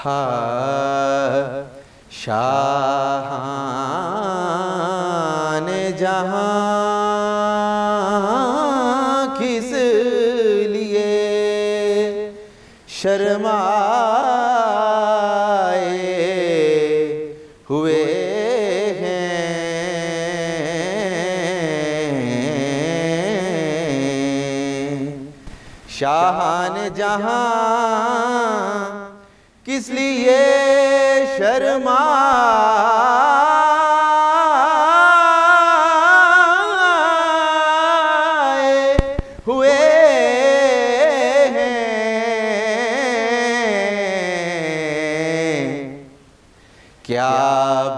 हा शाहान जहां किस लिए शर्माए हुए शाहान जहां किस लिए शर्माए हुए हैं। क्या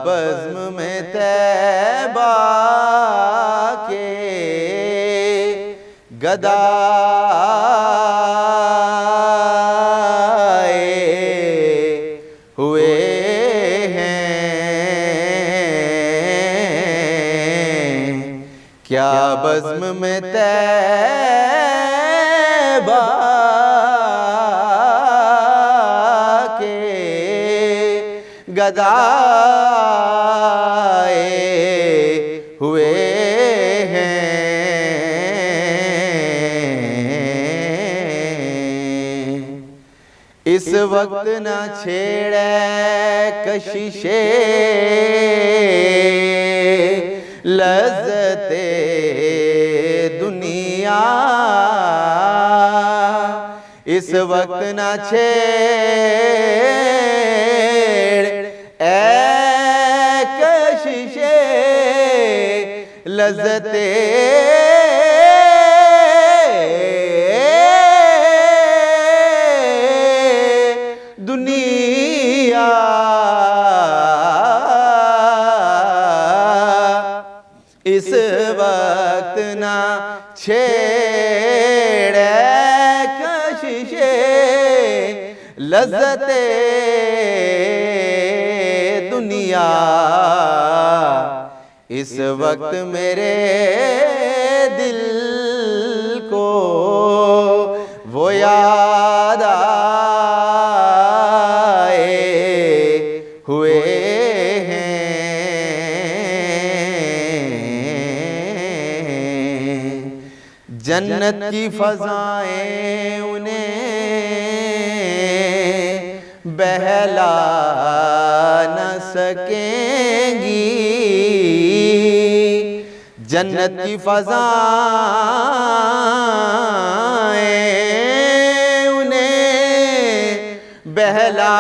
बज़्म में तैबा के गदा क्या बज़्म में तैबा के गदाए हुए हैं। इस वक्त न छेड़े कशिशे लज़्ज़ते दुनिया, इस वक्त न छेड़ कशिशे लज़्ज़ते दुनिया। इस वक्त ना छेड़े कशिशे लज़्ज़ते दुनिया। इस वक्त मेरे दिल को वो याद आए हुए जन्नत की फ़ज़ाएं उन्हें बहला न सकेंगी। जन्नत की फ़ज़ाएं उन्हें बहला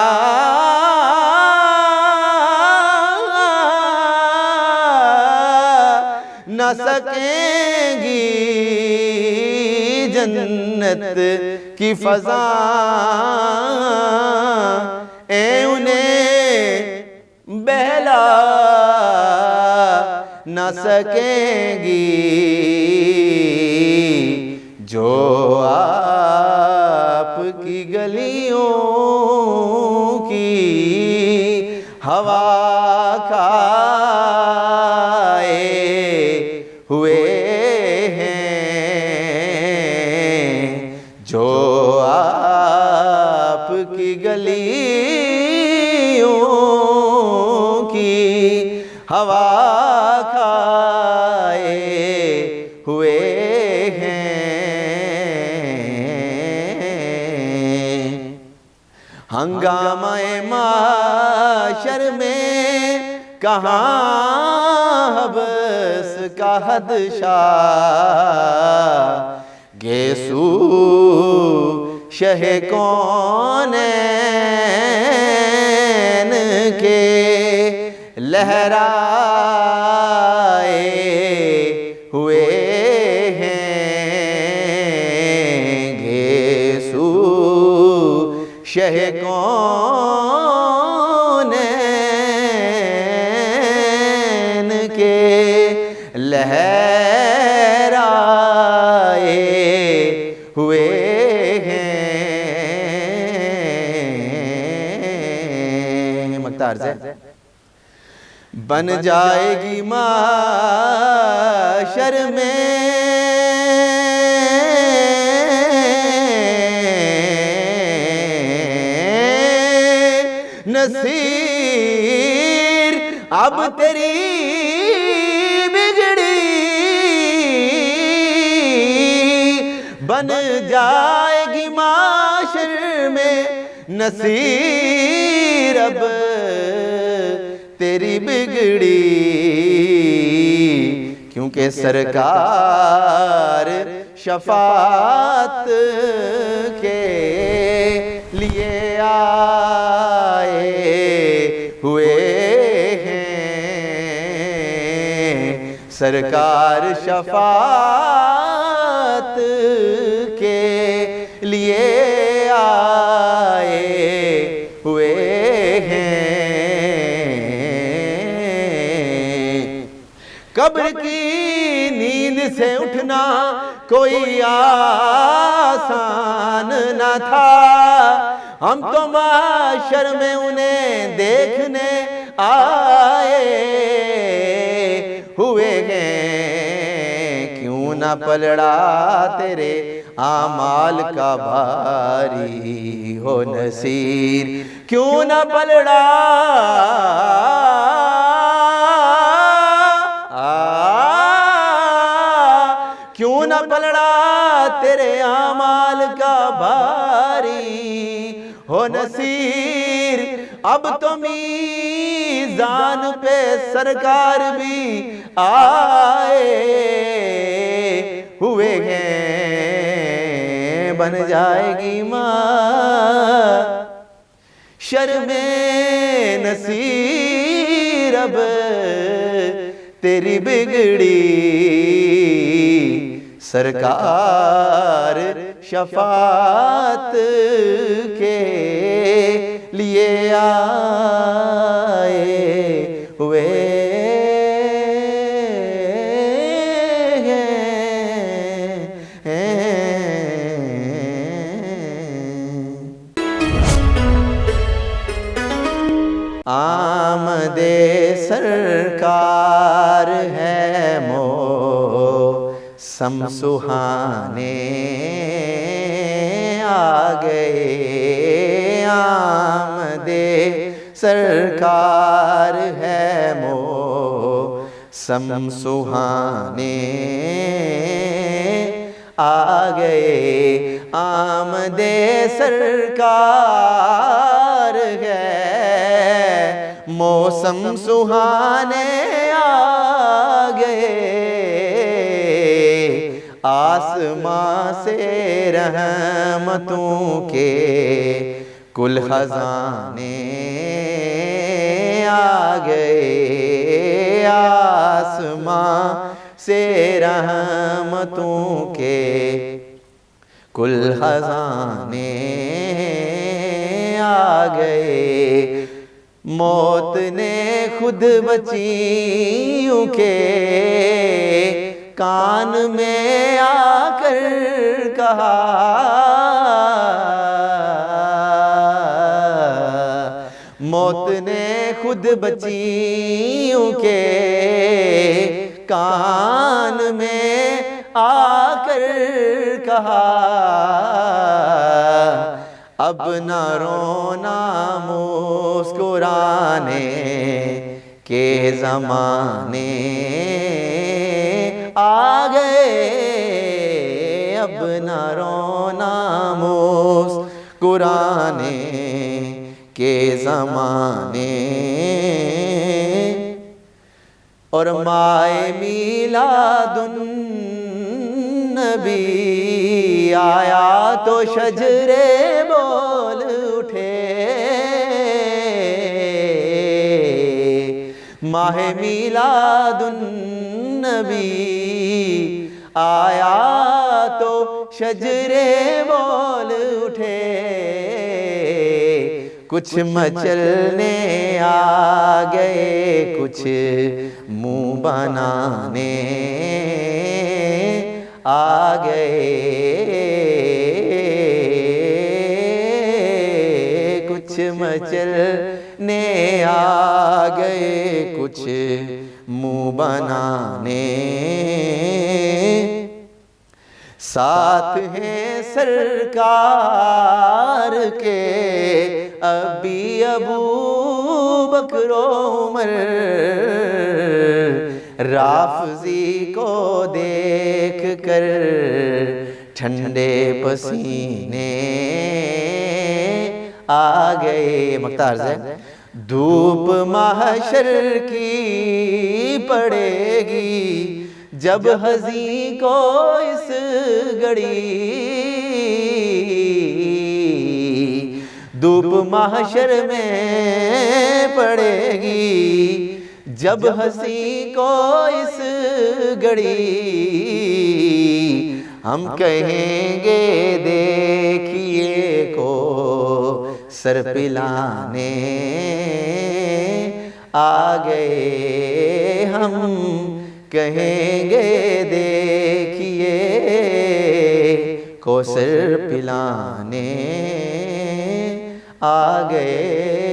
न सकेंगी। जन्नत की फ़ज़ाएं उन्हें बहला न सकेंगी। जो आपकी गलियों की हवा खाए हुए जो आपकी गलियों की हवा खाए हुए हैं। हंगामे माशर में कहाँ हबस का हदशा गेसू शहे कौनैन के लहराए हुए हैं। गेसू शहे कौनैन के लहराए हुए हैं। मक्तार से बन जाएगी माशर में नसीर अब तेरी बिगड़ी बन जाएगी माशर में नसीर अब तेरी बिगड़ी, क्योंकि सरकार शफात के लिए आए हुए हैं, सरकार शफात के लिए आए हुए हैं। कब्र की नींद से उठना कोई आसान न था, हम तो माशर में उन्हें देखने आए हुए हैं। क्यों न पलड़ा तेरे आमाल का भारी हो नसीर, क्यों न पलड़ा क्यों न पलड़ा तेरे आमाल का भारी हो नसीर। अब तो मीज़ान पे सरकार भी आए हुए हैं, बन जाएगी माशर में नसीर अब तेरी बिगड़ी, सरकार शफात के लिए आए हुए हैं। आमदे सरकार है मौसम सुहाने आ गए, आमदे सरकार है मौसम सुहाने आ गए, आमदे सरकार है मौसम सुहाने आ गए। आसमां से रहमतों के कुल खजाने आ गए, आसमां से रहमतों के कुल खजाने आ गए। मौत ने खुद बच्चियों के कान में आकर कहा, मौत ने खुद बच्चियों के कान में आकर कहा, अब न रोना मुस्कुराने के ज़माने आ गए, अब न रोना मुस्कुराने के ज़माने। और माए मीलादुन्नबी आया तो शजरे बोल उठे, माहे मीलादुन्नबी आया तो शजरे बोल उठे। कुछ मचलने आ गए, कुछ मुंह बनाने आ गए, कुछ मचलने आ गए, कुछ मुंह बनाने। साथ हैं सरकार के अभी अबू बकर उमर राफजी को देख कर ठंडे पसीने आ गए। मख्तार से धूप महशर की पड़ेगी जब हज़ी को इस घड़ी, धूप महशर में पड़ेगी जब हंसी को इस घड़ी। हम कहेंगे देखिए को सर पिलाने आ गए, हम कहेंगे देखिए को सर पिलाने आ गए।